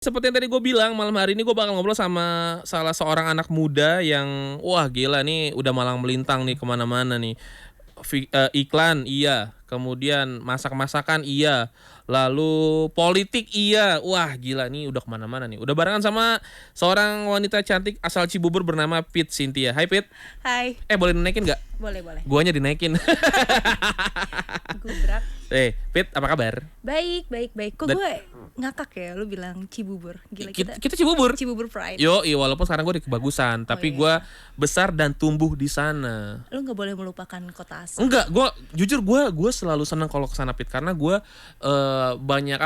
Seperti yang tadi gue bilang, malam hari ini gue bakal ngobrol sama salah seorang anak muda yang wah gila nih udah malang melintang nih kemana-mana nih. Iklan iya, kemudian masak-masakan iya, lalu politik iya. Wah gila nih udah kemana-mana nih. Udah barengan sama seorang wanita cantik asal Cibubur bernama Pit Cynthia. Hai Pit. Hai. Boleh dinaikin gak? Boleh. Guanya dinaikin. Gubrak. Pit apa kabar? Baik. Kok gue ngakak ya lu bilang Cibubur. Gila Kita Cibubur. Cibubur Pride. Walaupun sekarang gue di Kebagusan, tapi gue besar dan tumbuh di sana. Lu nggak boleh melupakan kota asal. Enggak, gue selalu senang kalau kesana Pit karena gue banyak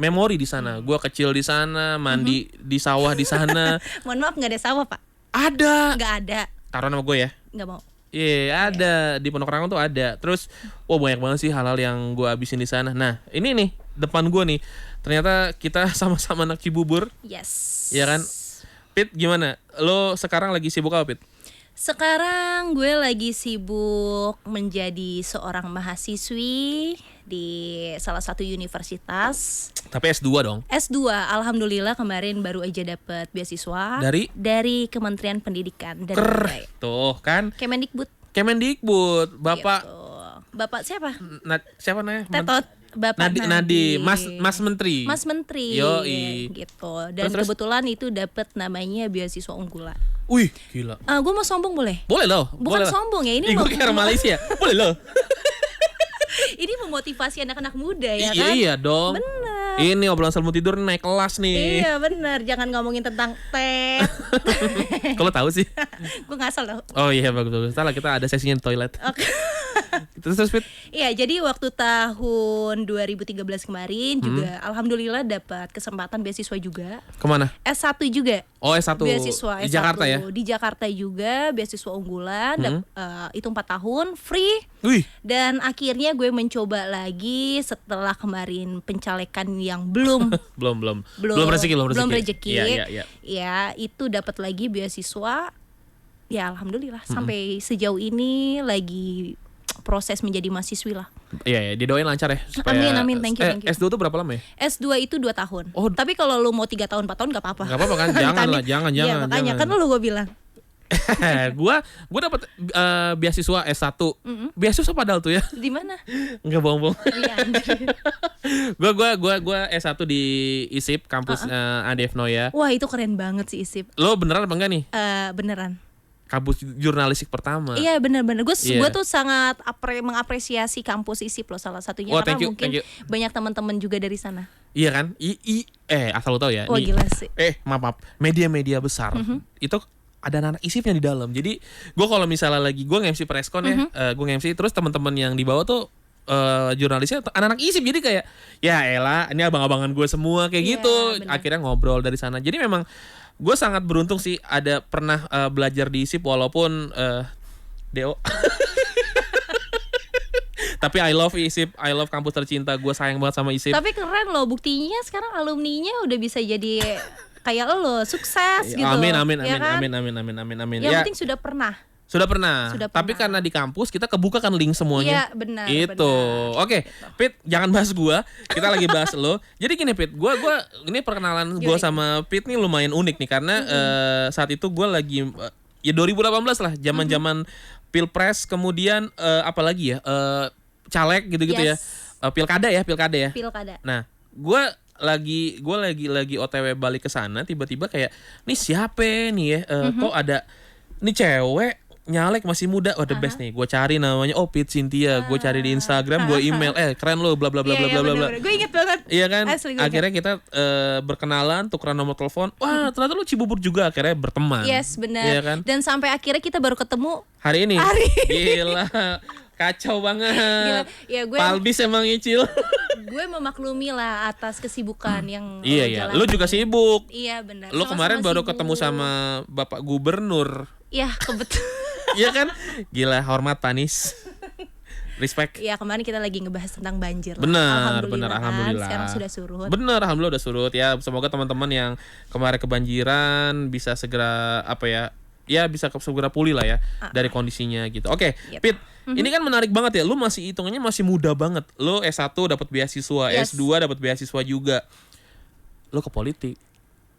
memori di sana. Gue kecil di sana, mandi di sawah di sana. Mohon maaf nggak ada sawah pak? Ada. Nggak ada. Taruh nama gue ya. Nggak mau. Iya, ada di Pondok Rangon tuh ada. Terus, banyak banget sih hal-hal yang gue habisin di sana. Nah, ini nih depan gue nih. Ternyata kita sama-sama anak Cibubur. Yes. Iya kan? Pit, gimana? Lo sekarang lagi sibuk apa, Pit? Sekarang gue lagi sibuk menjadi seorang mahasiswi di salah satu universitas. Tapi S2 dong. S2, alhamdulillah kemarin baru aja dapat beasiswa dari Kementerian Pendidikan dan Kebudayaan. Tuh kan. Kemendikbud. Bapak gitu. Bapak siapa? Siapa namanya? Tetot. Bapak Nadi. Mas Menteri. Mas Menteri. Yoi. Gitu. Dan terus, kebetulan itu dapat namanya beasiswa unggulan. Wih, gila. Gue mau sombong boleh? Boleh loh. Bukan sombong ya, ini gue kira Malaysia. Boleh loh. Ini memotivasi anak-anak muda ya kan? Iya dong. Bener. Ini obrolan sebelum tidur naik kelas nih. Iya bener, jangan ngomongin tentang tet. Kalau tahu sih. Gue ngasal loh. Oh iya bagus. Salah, kita ada sesinya di toilet. Oke. Terus Fit. Iya, jadi waktu tahun 2013 kemarin juga alhamdulillah dapat kesempatan beasiswa juga. Kemana? S1 juga. Oh S1. Beasiswa di S1 Jakarta ya? Di Jakarta juga, beasiswa unggulan. Itu 4 tahun free. Wih. Dan akhirnya gue mencoba lagi setelah kemarin pencalekan yang belum rezeki. Iya. Ya, itu dapat lagi beasiswa. Ya alhamdulillah sampai sejauh ini lagi proses menjadi mahasiswi lah. Iya, didoain lancar ya supaya. Amin, thank you. S2 tuh berapa lama ya? S2 itu 2 tahun. Oh. Tapi kalau lu mau 3 tahun 4 tahun gak apa-apa. Gak apa-apa kan? Jangan. Iya, makanya kan lu gue bilang. Gua dapat beasiswa S1. Beasiswa padahal tuh ya. Di mana? Enggak bohong. Iya. Gua S1 di ISIP kampus ADF Noya. Wah, itu keren banget sih ISIP. Lo beneran apa enggak nih? Beneran. Kampus jurnalistik pertama. Iya benar-benar. Gue tuh sangat mengapresiasi kampus ISIP loh, salah satunya karena mungkin banyak teman-teman juga dari sana. Iya kan? Asal lo tahu ya. Wah gila sih. Maaf. Media-media besar itu ada anak ISIPnya di dalam. Jadi gue kalau misalnya lagi gue nge-MC preskon ya, gue nge-MC terus teman-teman yang di bawah tuh jurnalisnya anak-anak ISIP, jadi kayak ya elah ini abang-abangan gue semua kayak gitu. Bener. Akhirnya ngobrol dari sana. Jadi memang gue sangat beruntung sih ada pernah belajar di ISIP walaupun DO. Tapi I love ISIP, I love kampus tercinta, gue sayang banget sama ISIP. Tapi keren loh, buktinya sekarang alumninya udah bisa jadi kayak lo, sukses gitu. Amin. Ya kan? Amin. Yang penting sudah pernah. Tapi karena di kampus kita kebukakan link semuanya. Iya benar. Itu. Oke, Pit, jangan bahas gua. Kita lagi bahas lo. Jadi gini Pit, gua ini perkenalan gua sama Pit nih lumayan unik nih karena saat itu gua lagi ya 2018 lah, zaman-zaman Pilpres, kemudian apalagi ya? Caleg gitu-gitu ya. Pilkada ya. Nah, gua lagi OTW balik ke sana, tiba-tiba kayak nih siapa nih ya? Kok ada nih cewek nyalek masih muda, the best nih. Gue cari namanya, Pit Cynthia. Gue cari di Instagram, gue email, keren lo, bla bla bla bla bla bla. Gue inget banget. Iya kan? Akhirnya kita berkenalan, tukeran nomor telepon. Wah, ternyata lo Cibubur juga, akhirnya berteman. Yes, benar. Iya kan? Dan sampai akhirnya kita baru ketemu hari ini. Gila. Kacau banget. Gila. Ya, Palbis emang ngicil. Gue memaklumi lah atas kesibukan yang Iya. Lu juga sibuk. Iya benar. Lu kemarin baru ketemu sama Bapak Gubernur. Iya, kebetulan. Iya kan? Gila, hormat Panis. Respect. Iya, kemarin kita lagi ngebahas tentang banjir. Benar. Alhamdulillah. Sekarang sudah surut. Benar, alhamdulillah udah surut ya. Semoga teman-teman yang kemarin kebanjiran bisa segera bisa segera pulih lah ya dari kondisinya gitu. Oke, Pit, ini kan menarik banget ya. Lu masih hitungannya masih muda banget. Lu S1 dapat beasiswa, S2 dapat beasiswa juga. lu ke politik.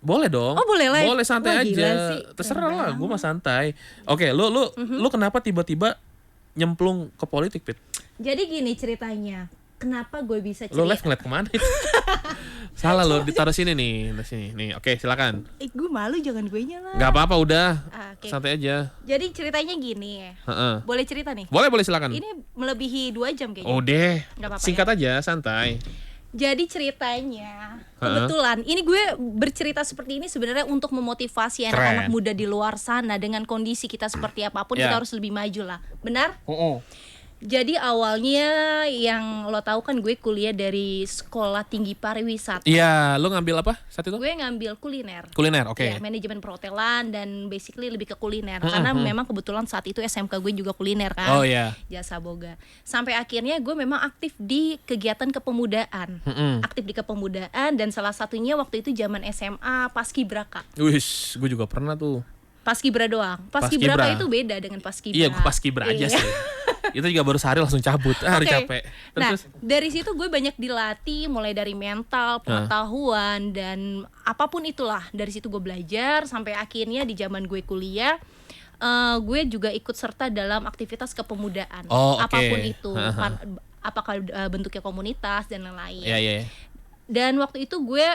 Boleh dong. Oh, boleh lah. Boleh santai Wah, gila aja. sih. Terserah Keren lah, gue mah banget. santai. Oke, lu kenapa tiba-tiba nyemplung ke politik, Pit? Jadi gini ceritanya. Kenapa gue bisa Lu live cerita? ngeliat kemana itu? Salah lo, ditaruh sini nih, di sini. Nih, oke, silakan. Gue malu, jangan gue nyala. Gak apa-apa, udah. Oke. Santai aja. Jadi ceritanya gini. Heeh. Boleh cerita nih? Boleh silakan. Ini melebihi 2 jam kayaknya. Oh deh. Nggak apa-apa Singkat aja, santai. Jadi ceritanya, kebetulan ini gue bercerita seperti ini sebenarnya untuk memotivasi anak-anak Keren. muda di luar sana dengan kondisi kita seperti apapun Ya. kita harus lebih maju lah. Benar? Oh. Jadi awalnya yang lo tahu kan gue kuliah dari Sekolah Tinggi Pariwisata. Iya, lu ngambil apa saat itu? Gue ngambil kuliner. Kuliner, oke. Ya, manajemen perhotelan dan basically lebih ke kuliner karena memang kebetulan saat itu SMK gue juga kuliner kan. Oh iya. Jasa boga. Sampai akhirnya gue memang aktif di kegiatan kepemudaan. Aktif di kepemudaan dan salah satunya waktu itu zaman SMA Paskibraka. Wih, gue juga pernah tuh. Paskibra doang. Paskibra. Paskibraka itu beda dengan Paskibra. Iya, gue paskibra aja Iya. sih. Itu juga baru sehari langsung cabut. Hari Oke. capek. Nah, Terus dari situ gue banyak dilatih mulai dari mental, pengetahuan dan apapun itulah. Dari situ gue belajar sampai akhirnya di zaman gue kuliah gue juga ikut serta dalam aktivitas kepemudaan. Oh, oke. Apapun itu. Apakah bentuknya komunitas dan lain-lain. Iya. Dan waktu itu gue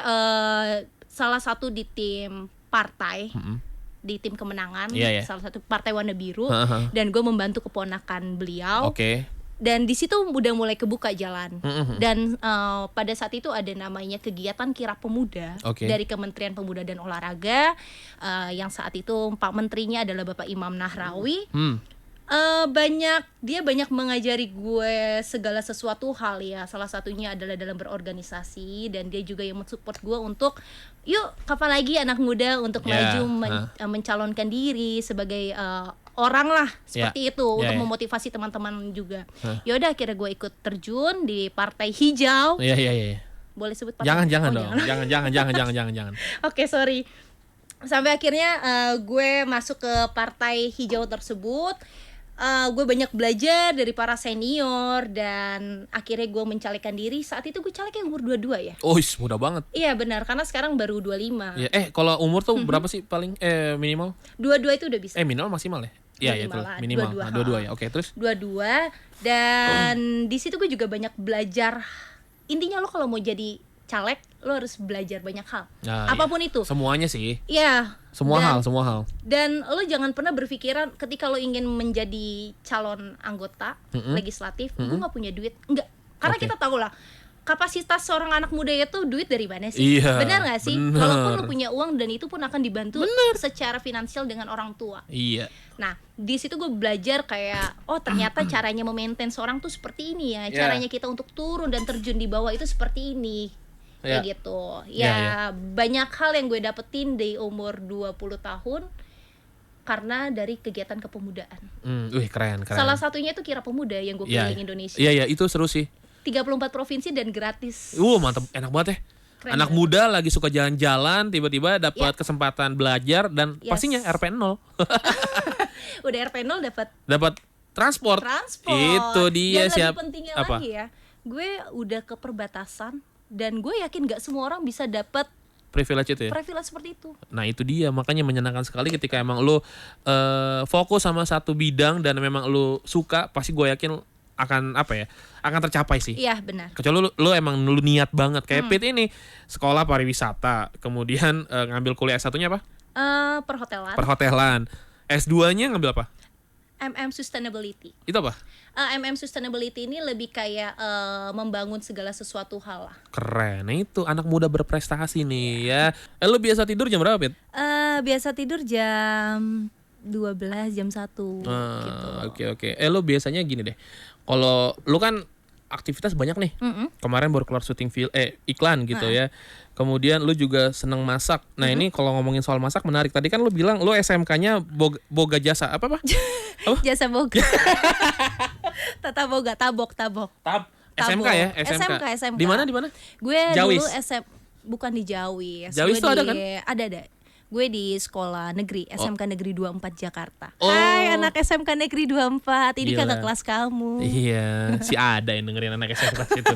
salah satu di tim partai. Di tim kemenangan, Iya. salah satu partai warna biru, Heeh. dan gue membantu keponakan beliau. Oke. Dan di situ udah mulai kebuka jalan. Dan pada saat itu ada namanya kegiatan Kirap Pemuda Oke. dari Kementerian Pemuda dan Olahraga, yang saat itu Pak Menterinya adalah Bapak Imam Nahrawi. Dia banyak mengajari gue segala sesuatu hal ya. Salah satunya adalah dalam berorganisasi, dan dia juga yang mensupport gue untuk yuk kapan lagi anak muda untuk Ya, maju mencalonkan diri sebagai orang lah seperti itu untuk ya. memotivasi teman-teman juga. Yaudah akhirnya gue ikut terjun di Partai Hijau. Iya. Boleh sebut partai? Jangan Oh, dong. Jangan. Oke, sorry. Sampai akhirnya gue masuk ke Partai Hijau tersebut. Gue banyak belajar dari para senior dan akhirnya gue mencalekkan diri. Saat itu gue calegnya umur 22 ya. Oh, mudah banget. Iya benar, karena sekarang baru 25. Ya, kalau umur tuh berapa sih paling minimal? 22 itu udah bisa. Minimal maksimal ya? Iya, Minimal itu lah, minimal. 22. Nah, 22 ya. Oke, terus 22 dan di situ gue juga banyak belajar. Intinya lo kalau mau jadi caleg lo harus belajar banyak hal. Nah, Apapun iya. itu. Semuanya sih. Iya. Semua Dan- hal. Dan lo jangan pernah berpikiran ketika lo ingin menjadi calon anggota legislatif, gue nggak punya duit. Enggak, karena Oke. kita tahu lah kapasitas seorang anak muda itu duit dari mana sih? Iya, Benar nggak sih? bener. Walaupun lo punya uang dan itu pun akan dibantu secara finansial dengan orang tua. Iya. Nah, di situ gue belajar kayak, oh ternyata caranya memaintain seorang tuh seperti ini ya. Iya. Caranya kita untuk turun dan terjun di bawah itu seperti ini. Kayak Iya. gitu. Iya, iya. Banyak hal yang gue dapetin di umur 20 tahun karena dari kegiatan kepemudaan. Keren. Salah satunya itu Kirap Pemuda yang gue Iya. keliling Indonesia. Iya, itu seru sih. 34 provinsi dan gratis. Mantep, enak banget ya. Keren Anak banget. muda lagi suka jalan-jalan, tiba-tiba dapat Ya. kesempatan belajar dan Yes. pastinya RP0. Udah RP0 dapat Dapat transport. transport. Itu dia dan siap. lebih pentingnya apa? lagi ya, gue udah ke perbatasan dan gue yakin gak semua orang bisa dapat Privilege itu ya. privilege seperti itu. Nah itu dia, makanya menyenangkan sekali ketika emang lu fokus sama satu bidang dan memang lu suka, pasti gue yakin akan tercapai sih. Iya benar. Kecuali lu emang lu niat banget kayak Pit ini sekolah pariwisata, kemudian ngambil kuliah S1-nya apa? Perhotelan. Perhotelan. S2-nya ngambil apa? Sustainability. Itu apa? Sustainability ini lebih kayak membangun segala sesuatu hal lah. Keren. Nah itu anak muda berprestasi nih ya. Lu biasa tidur jam berapa, Pit? Biasa tidur jam 12, jam 1 gitu. Oke. Lu biasanya gini deh. Kalau lu kan aktivitas banyak nih. Kemarin baru keluar syuting iklan gitu ya. Kemudian lu juga seneng masak. Nah, ini kalau ngomongin soal masak menarik. Tadi kan lu bilang lu SMK-nya boga jasa apa? Jasa boga. Tata boga, tabok. SMK ya, SMK. Di mana? Gue Jawis? dulu bukan di Jawis. Jawis Gue tuh ada kan? Ada. Gue di sekolah negeri, SMK Negeri 24 Jakarta. Oh. Hai anak SMK Negeri 24, ini Gila. kakak kelas kamu. Iya, si ada yang dengerin anak SMA itu.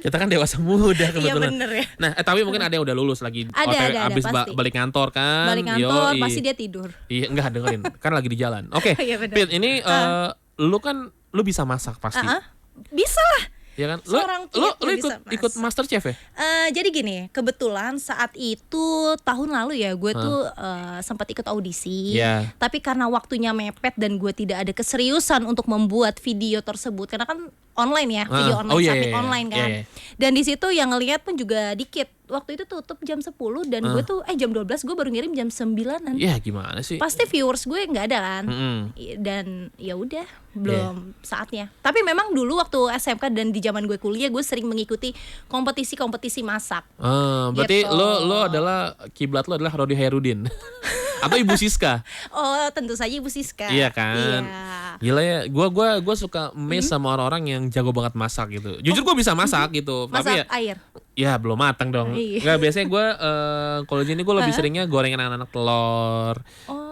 Kita kan dewasa muda Iya kebetulan. bener ya. Nah, tapi mungkin ada yang udah lulus lagi. Ada, abis pasti. balik kantor kan. Balik kantor, Yoi. pasti dia tidur. Iya, enggak dengerin. Kan lagi di jalan. Oke. Iya, bener. Pit, ini lu bisa masak pasti. Bisa lah. Ya kan? Seorang Lu kid ikut bisa ikut masak. MasterChef ya? Jadi gini, kebetulan saat itu tahun lalu ya gue tuh sempat ikut audisi. Iya. Tapi karena waktunya mepet dan gue tidak ada keseriusan untuk membuat video tersebut, karena kan online ya, video online, Oh, iya, submit iya, online kan. iya. Dan di situ yang ngelihat pun juga dikit. Waktu itu tutup jam 10 dan gue tuh jam 12 gue baru ngirim jam 9-an. Ya gimana sih? Pasti viewers gue nggak ada kan. Dan ya udah belum saatnya. Tapi memang dulu waktu SMK dan di zaman gue kuliah gue sering mengikuti kompetisi masak. Berarti Gitu. lo adalah kiblat lo adalah Rodi Hairudin. Atau Ibu Siska. Oh, tentu saja Ibu Siska. Iya kan? Iya. Gila ya, gua suka amazed sama orang-orang yang jago banget masak gitu. Jujur gua bisa masak gitu, tapi Masak ya air. ya belum matang dong. Iya. Nggak, biasanya gua kalau di sini gua lebih seringnya gorengin anak-anak telur,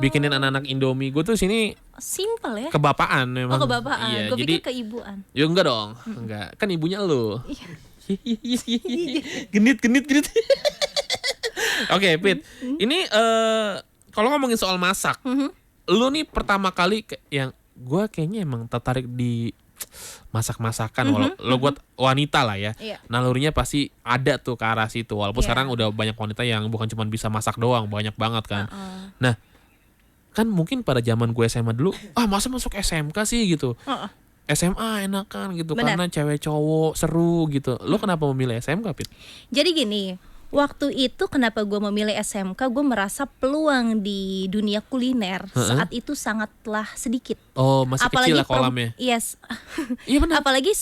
bikinin anak-anak Indomie. Gua tuh sini Simple ya. kebapaan memang. Oh, kebapaan. Iya, Gue jadi pikir keibuan. ya enggak dong, enggak. Kan ibunya lu. Iya. genit. Oke, Pit. Ini kalau ngomongin soal masak, lu nih pertama kali yang gue kayaknya emang tertarik di masak-masakan, walau lo buat wanita lah ya, Iya. nalurinya pasti ada tuh ke arah situ. Walaupun Iya. sekarang udah banyak wanita yang bukan cuma bisa masak doang, banyak banget kan. Nah, kan mungkin pada zaman gue SMA dulu, masa masuk SMK sih gitu. SMA enakan gitu. Benar. Karena cewek cowok seru gitu. Lo kenapa memilih SMK, Pit? Jadi gini, waktu itu kenapa gue memilih SMK, gue merasa peluang di dunia kuliner saat itu sangatlah sedikit. Oh, masih kecil lah kolamnya. Yes. Iya benar. Apalagi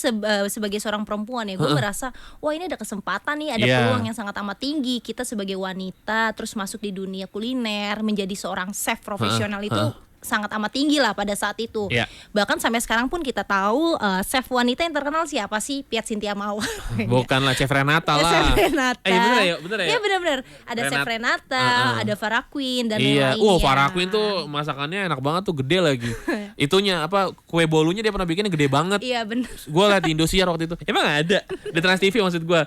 sebagai seorang perempuan ya, gue merasa wah ini ada kesempatan nih, ada Iya. peluang yang sangat amat tinggi. Kita sebagai wanita terus masuk di dunia kuliner, menjadi seorang chef profesional itu sangat amat tinggi lah pada saat itu. Iya. Bahkan sampai sekarang pun kita tahu chef wanita yang terkenal siapa sih? Piat Cynthia Mawar. Bukanlah Chef Renata lah. Chef Renata. Bener ya, bener ya. Iya benar-benar. Ada Chef Renata, ada Farah Queen dan Iya, lain-lainnya. Farah Queen tuh masakannya enak banget tuh, gede lagi. Itunya apa, kue bolunya dia pernah bikinnya gede banget. Iya benar. Gue liat di Indosiar waktu itu. Emang ada di Trans TV maksud gue.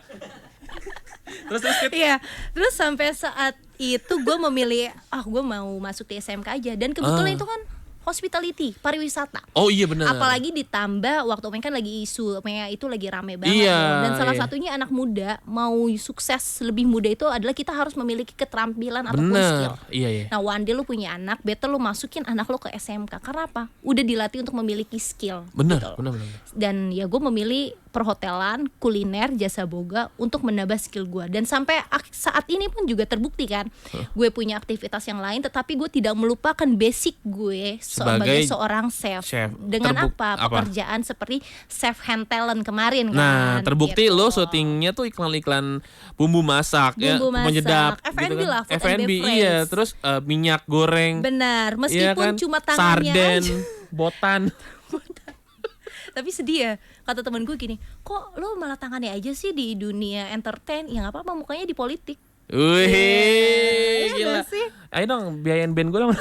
Terus Pit. Iya, terus sampai saat itu gue memilih gue mau masuk di SMK aja dan kebetulan itu kan hospitality, pariwisata. Oh iya benar. Apalagi ditambah waktu kan lagi isu itu lagi rame banget Iya, ya. Dan salah iya. satunya anak muda mau sukses lebih muda itu adalah kita harus memiliki keterampilan ataupun skill. Bener. Iya. Nah, one day lu punya anak, better lu masukin anak lu ke SMK. Karena apa? Udah dilatih untuk memiliki skill. Bener, gitu loh. bener. Dan ya gue memilih perhotelan, kuliner, jasa boga untuk menambah skill gue. Dan sampai saat ini pun juga terbukti kan, gue punya aktivitas yang lain, tetapi gue tidak melupakan basic gue sebagai seorang chef. Dengan pekerjaan seperti chef hand talent kemarin kan. Nah, terbukti gitu. lo syutingnya tuh iklan-iklan bumbu masak, Bumbu masak, penyedap, F&B gitu kan. lah, food and F&B beverage. iya, terus minyak goreng. Benar, Iya meskipun kan? cuma tangannya sarden, aja. botan. Tapi sedih ya, kata temen gue gini, kok lo malah tangannya aja sih di dunia entertain? Ya gak apa-apa, mukanya di politik. Wih, Iya gila. gak sih? Ayo dong, biayain band gue dong.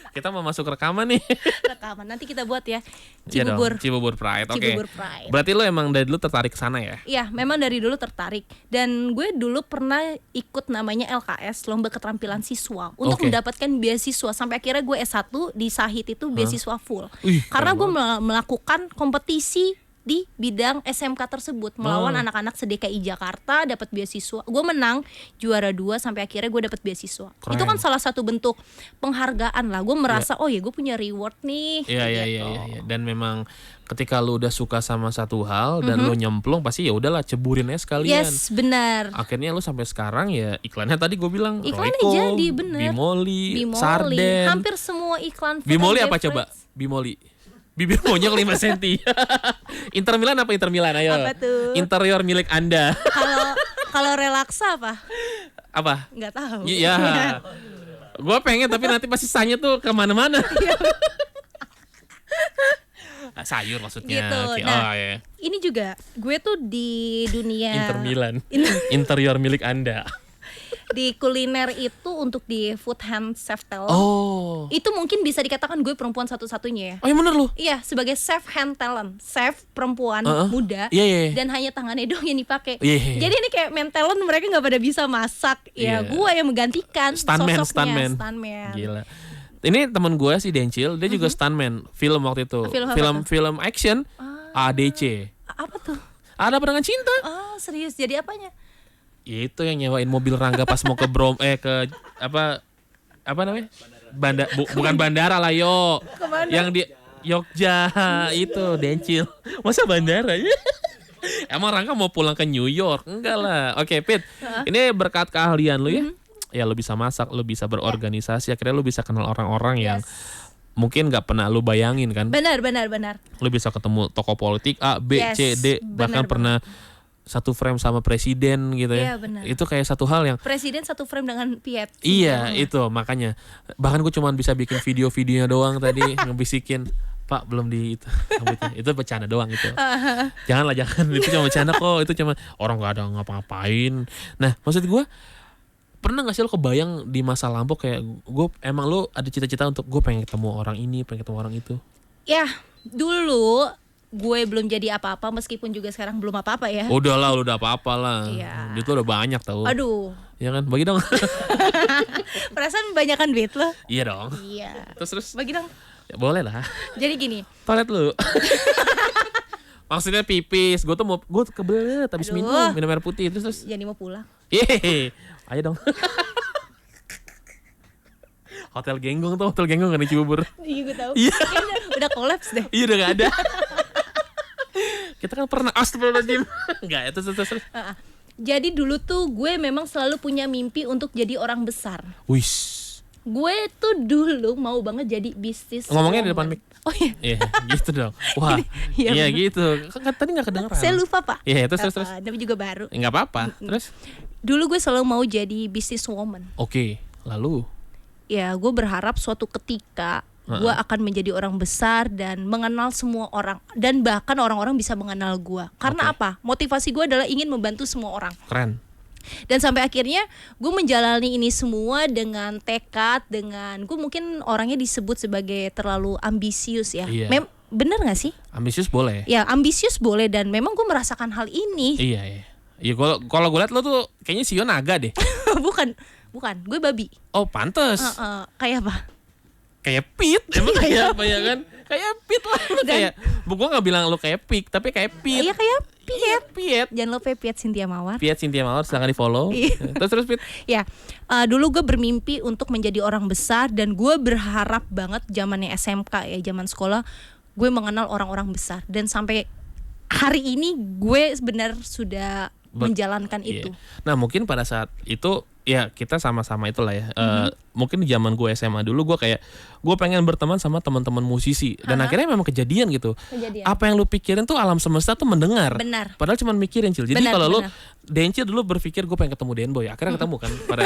Kita mau masuk rekaman nih. Rekaman, nanti kita buat ya. Iya dong, Cibubur. Cibubur Pride. Oke. Cibubur Pride. Berarti lo emang dari dulu tertarik ke sana ya? Iya, memang dari dulu tertarik. Dan gue dulu pernah ikut namanya LKS, Lomba Keterampilan Siswa, untuk Oke. mendapatkan beasiswa. Sampai akhirnya gue S1 di Sahid itu beasiswa full. Wih, Karena keren gue melakukan kompetisi di bidang SMK tersebut, melawan anak-anak se-DKI Jakarta, dapat beasiswa. Gue menang juara 2 sampai akhirnya gue dapat beasiswa. Keren. Itu kan salah satu bentuk penghargaan lah. Gue merasa oh ya gue punya reward nih. Iya. gitu. Dan memang ketika lu udah suka sama satu hal dan lu nyemplung, pasti ya udahlah ceburin aja sekalian. Yes, benar. Akhirnya lu sampai sekarang ya iklannya tadi gue bilang Iklannya Royco, jadi, bener. Bimoli, Sarden. Hampir semua iklan food Bimoli and apa beverage. coba? Bimoli. Bibir monyok 5 cm. Inter Milan apa Inter Milan? Ayo. Apa tuh? Interior milik Anda. Kalau relaksa apa? Apa? Nggak tahu. Iya. Gue pengen tapi nanti pasti sisanya tuh kemana-mana. Sayur maksudnya. Gitu. Oke. Nah, Oh ya. ini juga gue tuh di dunia Inter Milan. Interior milik Anda. di kuliner itu untuk di food hand chef talent. Oh. Itu mungkin bisa dikatakan gue perempuan satu-satunya ya. Oh, yang bener lu. Iya, sebagai chef hand talent, chef perempuan muda, Iya, iya. dan hanya tangannya doang yang dipakai. Iya, iya. Jadi ini kayak main talent mereka nggak pada bisa masak, ya Iya. gue yang menggantikan Stuntman. sosoknya. Gila. Ini temen gue si Dencil, dia juga stuntman film waktu itu. Film apa tuh? Film action ADC. Apa tuh? Ada Pedangan Cinta. Oh serius, jadi apanya? Ya itu yang nyewain mobil Rangga pas mau ke ke apa namanya? Bukan bandara lah yo. Kemana? Yang di Jogja itu Dencil. Masa bandara ya? Emang Rangga mau pulang ke New York? Enggak lah. Oke, Pit. Ini berkat keahlian lu ya. Ya lu bisa masak, lu bisa berorganisasi, akhirnya lu bisa kenal orang-orang yang mungkin nggak pernah lu bayangin kan. Benar. Lu bisa ketemu tokoh politik A, B, Yes, C, D, bahkan pernah satu frame sama presiden gitu ya. Iya, benar. Itu kayak satu hal yang Presiden satu frame dengan Piet. iya itu makanya. Bahkan gue cuma bisa bikin video-videonya doang tadi ngebisikin Pak belum di itu. Itu bercanda doang itu. Jangan itu cuma bercanda kok, itu cuma orang nggak ada ngapa-ngapain. Nah maksud gue, pernah gak sih lo kebayang di masa lampau kayak gue emang lo ada cita-cita untuk gue pengen ketemu orang ini, pengen ketemu orang itu? Ya, dulu gue belum jadi apa-apa meskipun juga sekarang belum apa-apa ya. Udah lah, udah apa-apa lah. Iya. Duit lo udah banyak tau. Aduh. Ya kan, bagi dong. Perasaan banyakan duit lo. Iya dong. Iya. Terus. Bagi dong. Ya, boleh lah. Jadi gini. Toilet lu. Maksudnya pipis, gue tuh kebelet habis minum air putih terus. Jadi mau pulang. Yeay, ayo dong. Hotel Genggong kan di Cibubur. Iya gue tahu. Iya. Udah kolaps deh. Iya udah gak ada. Kita kan pernah astagfirullahaladzim. Enggak, itu terus. Jadi dulu tuh gue memang selalu punya mimpi untuk jadi orang besar. Wis. Gue tuh dulu mau banget jadi bisnis. Ngomongnya di depan mic. Oh iya. Iya, gitu dong. Wah. Iya gitu. Kan tadi enggak kedengeran. Saya lupa, Pak. Iya, terus. Tapi juga baru. Enggak apa-apa. Terus? Dulu gue selalu mau jadi businesswoman. Oke, lalu Ya, gue berharap suatu ketika gue akan menjadi orang besar dan mengenal semua orang, dan bahkan orang-orang bisa mengenal gue. Karena apa? Motivasi gue adalah ingin membantu semua orang. keren. Dan sampai akhirnya gue menjalani ini semua dengan tekad, dengan gue mungkin orangnya disebut sebagai terlalu ambisius ya. Iya. Bener gak sih? Ambisius boleh. Ya ambisius boleh, dan memang gue merasakan hal ini. Iya. Iya, kalau gue liat lo tuh kayaknya Sio naga deh. Bukan, gue babi. Oh, pantes. Kayak apa? Kayak Pit. Emang kayak apa ya kan? Kayak Pit lah. Kayak, gue gak bilang lo kayak Pit, tapi kayak Pit. Iya kayak Piet. Piet. Jangan lupa Piet Cynthia Mawar. Piet Cynthia Mawar, silahkan di follow. Terus Pit. Ya, dulu gue bermimpi untuk menjadi orang besar, dan gue berharap banget zamannya SMK ya, zaman sekolah, gue mengenal orang-orang besar. Dan sampai hari ini gue benar sudah menjalankan itu. Nah mungkin pada saat itu ya kita sama-sama itulah ya. Mungkin di zaman gue SMA dulu gue pengen berteman sama teman-teman musisi, dan akhirnya memang kejadian gitu. Apa yang lu pikirin tuh alam semesta tuh mendengar. Benar. Padahal cuma mikirin, Cil. Jadi kalau lu Dencil dulu berpikir gue pengen ketemu Denboy, akhirnya ketemu kan pada.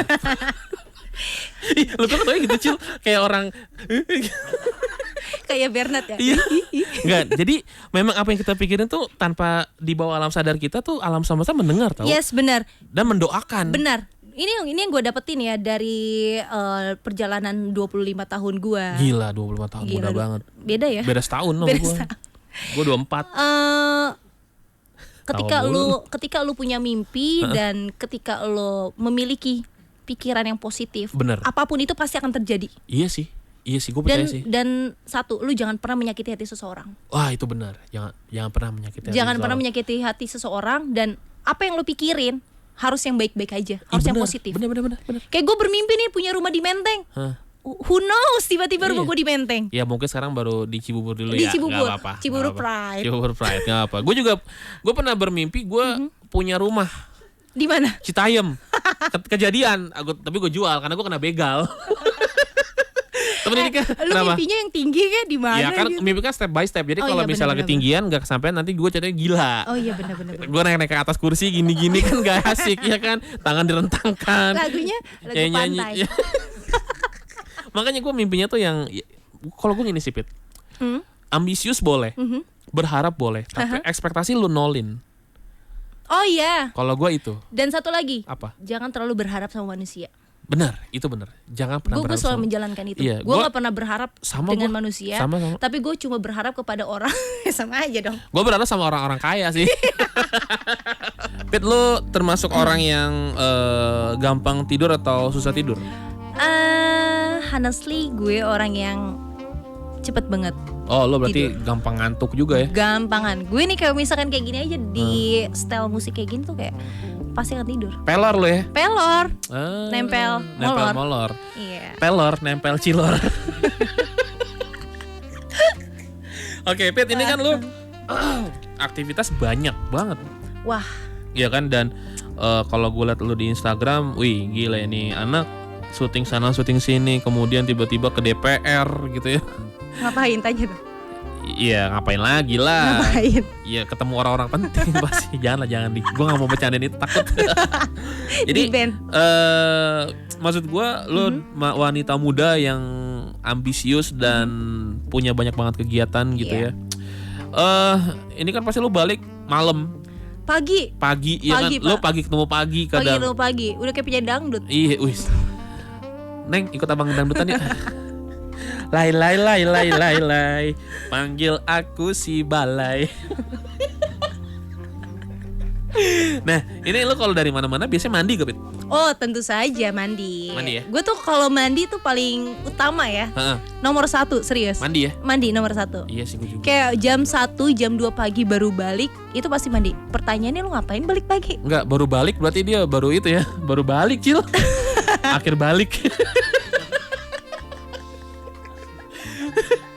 Lu kok gitu, Cil, kayak orang. Kayak Bernard ya. Iya. Enggak, jadi memang apa yang kita pikirin tuh tanpa dibawa alam sadar kita tuh alam semesta mendengar tau. Yes, benar. Dan mendoakan. Benar. Ini yang gue dapetin ya dari perjalanan 25 tahun gue. Gila, 25 tahun muda banget. Beda ya? Beda setahun sama gue. Gue 24. Ketika lu punya mimpi dan ketika lu memiliki pikiran yang positif, bener, apapun itu pasti akan terjadi. Iya sih, gue percaya sih. Dan satu, lu jangan pernah menyakiti hati seseorang. Wah, itu benar. Jangan pernah menyakiti hati Jangan pernah menyakiti hati seseorang, dan apa yang lu pikirin harus yang baik-baik aja, harus yang positif. Bener. Kayak gue bermimpi nih punya rumah di Menteng. Who knows, tiba-tiba rumah gue di Menteng. Ya mungkin sekarang baru di Cibubur dulu di ya. Cibubur, gak apa-apa. Cibubur Pride. Cibubur Pride, gak apa. Gue pernah bermimpi gue punya rumah. Di mana? Citayam. Kejadian, tapi gue jual karena gue kena begal. Tapi ini kan lu mimpinya yang tinggi kan di mana? Ya kan gitu? mimpi kan step by step. Jadi kalau misalnya ketinggian gak kesampean, nanti gue jadinya gila. Oh iya benar. Gue naik ke atas kursi gini-gini kan gak asik ya kan. Tangan direntangkan. Lagu pantai. Makanya gue mimpinya tuh yang kalau gue gini sih, Pit. Ambisius boleh. Berharap boleh, tapi ekspektasi lu nolin. Oh iya. Kalau gue itu. Dan satu lagi. Apa? Jangan terlalu berharap sama manusia. Benar, itu benar. Jangan pernah Gue berharap selalu sama- menjalankan itu. Iya, Gue gua- gak pernah berharap sama dengan gua. manusia. Sama. Tapi gue cuma berharap kepada orang. Sama aja dong. Gue berharap sama orang-orang kaya sih. Pit, lu termasuk orang yang gampang tidur atau susah tidur? Honestly gue orang yang cepet banget. Oh, lo berarti gampang ngantuk juga ya? Gampangan. Gue nih kayak misalkan kayak gini aja di style musik kayak gini tuh kayak pasti akan tidur. Pelor lo ya? Pelor. Ah, Nempel molor. Iya. Pelor, nempel cilor. Oke, Pit, ini kan lu aktivitas banyak banget. Wah, Iya kan, dan kalau gue liat lu di Instagram, wih gila ini anak syuting sana syuting sini, kemudian tiba-tiba ke DPR gitu ya. ngapain tanya dong? Iya, ngapain lagi lah. Ngapain? Iya, ketemu orang-orang penting pasti. Jangan gue nggak mau bercandain itu, takut. Jadi Di band. maksud gue lu wanita muda yang ambisius dan punya banyak banget kegiatan gitu Iya. ya. Ini kan pasti lu balik malam, Pagi ya kan? Pagi, Lu Pak. pagi ketemu pagi Pagi kadang. lu pagi. Udah kayak penyanyi dangdut. Iya, wis. Neng, ikut abang dangdutan ya. Lai, panggil aku si balai. Nah, ini lu kalau dari mana-mana biasanya mandi gak, Pit? Oh, tentu saja mandi. Mandi ya? Gue tuh kalau mandi tuh paling utama ya. Heeh. Nomor 1, serius. Mandi ya? Mandi nomor 1. Iya sih, gue juga. Kayak jam 1, jam 2 pagi baru balik, itu pasti mandi. Pertanyaannya lu ngapain balik pagi? Enggak, baru balik berarti dia baru itu ya. Baru balik, Cil. Akhir balik.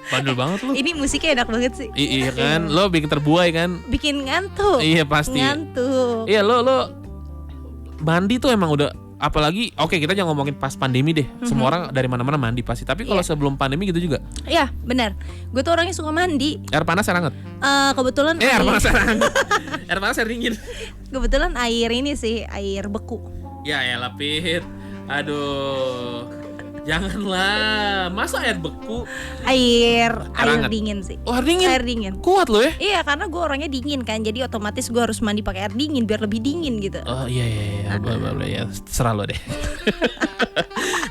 Bandel banget lu. Ini musiknya enak banget sih. Iya kan, lo bikin terbuai kan? Bikin ngantuk. Iya pasti. Ngantuk. Iya, lo mandi tuh emang udah, apalagi oke, kita jangan ngomongin pas pandemi deh. Semua orang dari mana-mana mandi pasti. Tapi kalau Iya. sebelum pandemi gitu juga. Iya, benar. Gue tuh orangnya suka mandi. Air panas air hangat. Kebetulan Air panas air hangat. Air panas air dingin. kebetulan air ini sih, air beku. Ya elah, Pit. Aduh. Janganlah. Masa air beku? Air hangat. dingin sih. Oh, air dingin. Air dingin. Kuat lo ya? Iya, karena gue orangnya dingin kan, jadi otomatis gue harus mandi pakai air dingin biar lebih dingin gitu. Oh iya. Boleh ya. Serah lo deh.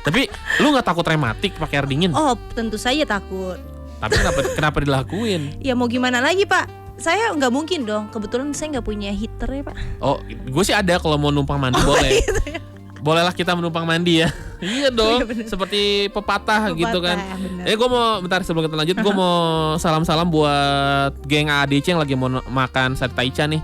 Tapi lu nggak takut rematik pakai air dingin? Oh, tentu saja takut. Tapi kenapa dilakuin? Ya mau gimana lagi, Pak? Saya nggak mungkin dong. Kebetulan saya nggak punya heater ya, Pak. Oh, gue sih ada kalau mau numpang mandi boleh. Bolehlah kita menumpang mandi ya. Iya dong. Iya, bener. Seperti pepatah gitu kan. bener. Gue mau bentar sebelum kita lanjut, gue mau salam-salam buat geng AADC yang lagi mau makan sate taichan nih.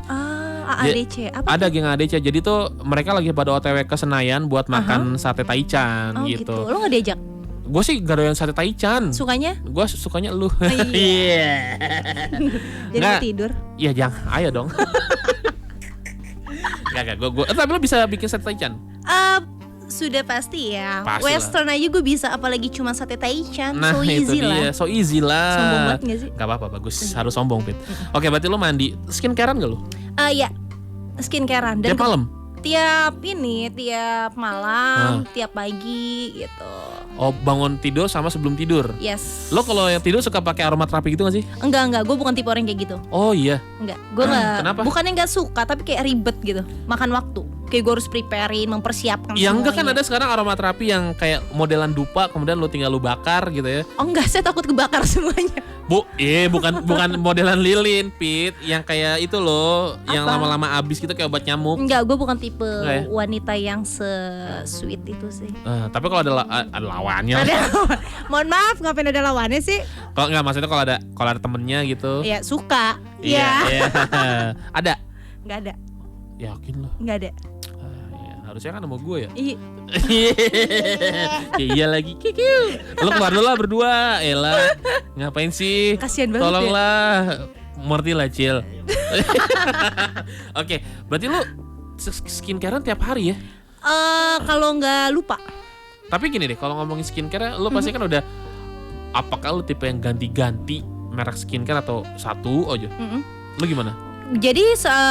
AADC apa? Ada geng AADC. Jadi tuh mereka lagi pada OTW ke Senayan buat makan sate taichan Oh gitu. gitu. Lo nggak diajak? Gue sih gak doyan sate taichan. Sukanya? Gue sukanya lu. Iya. Jadi Nggak. mau tidur? Iya jangan, ayo dong. Gak, gue. Tapi lo bisa bikin sate taichan? Sudah pasti ya. Pasti Western aja gue bisa, apalagi cuma sate taichan. Nah So itu easy dia, lah. so easy lah. Sombong banget gak sih? Gak apa-apa, bagus. Harus sombong, Pit. Oke, berarti lo mandi. Skincarean gak lo? Ya, skincarean. Dan Tiap malam? tiap malam, tiap pagi gitu. Oh, bangun tidur sama sebelum tidur. Yes. Lo kalau yang tidur suka pakai aromaterapi gitu gak sih? Enggak, gue bukan tipe orang kayak gitu. Oh iya. Enggak, gue nggak. Kenapa? Bukannya nggak suka, tapi kayak ribet gitu. Makan waktu. Kayak gue harus preparein, mempersiapkan Yang enggak kan semuanya. ada sekarang aromaterapi yang kayak modelan dupa, kemudian lo tinggal lo bakar gitu ya. Oh enggak, saya takut kebakar semuanya. Bukan modelan lilin, Pit. Yang kayak itu loh, yang Apa? lama-lama habis gitu kayak obat nyamuk. Enggak, gue bukan tipe Nggak ya? wanita yang se-sweet itu sih. Tapi kalau ada lawannya. Ada mohon maaf, ngapain ada lawannya sih? Kalau enggak, maksudnya kalau ada temennya gitu. Ya suka. Iya. Iya. Ada. Nggak ada, Yakin lo? nggak ada. Ya, harusnya kan sama gue ya. Iya. Ya iya lagi. Kikiu. Lo keluar dulu lah berdua. Elah. Ngapain sih? Kasian banget Tolonglah. Merti lah, Cil. Oke, berarti lo skincarean tiap hari ya? Kalau nggak lupa. Tapi gini deh, kalau ngomongin skincare, lo pasti kan udah, apakah lo tipe yang ganti-ganti merek skincare atau satu aja? Lo gimana? Jadi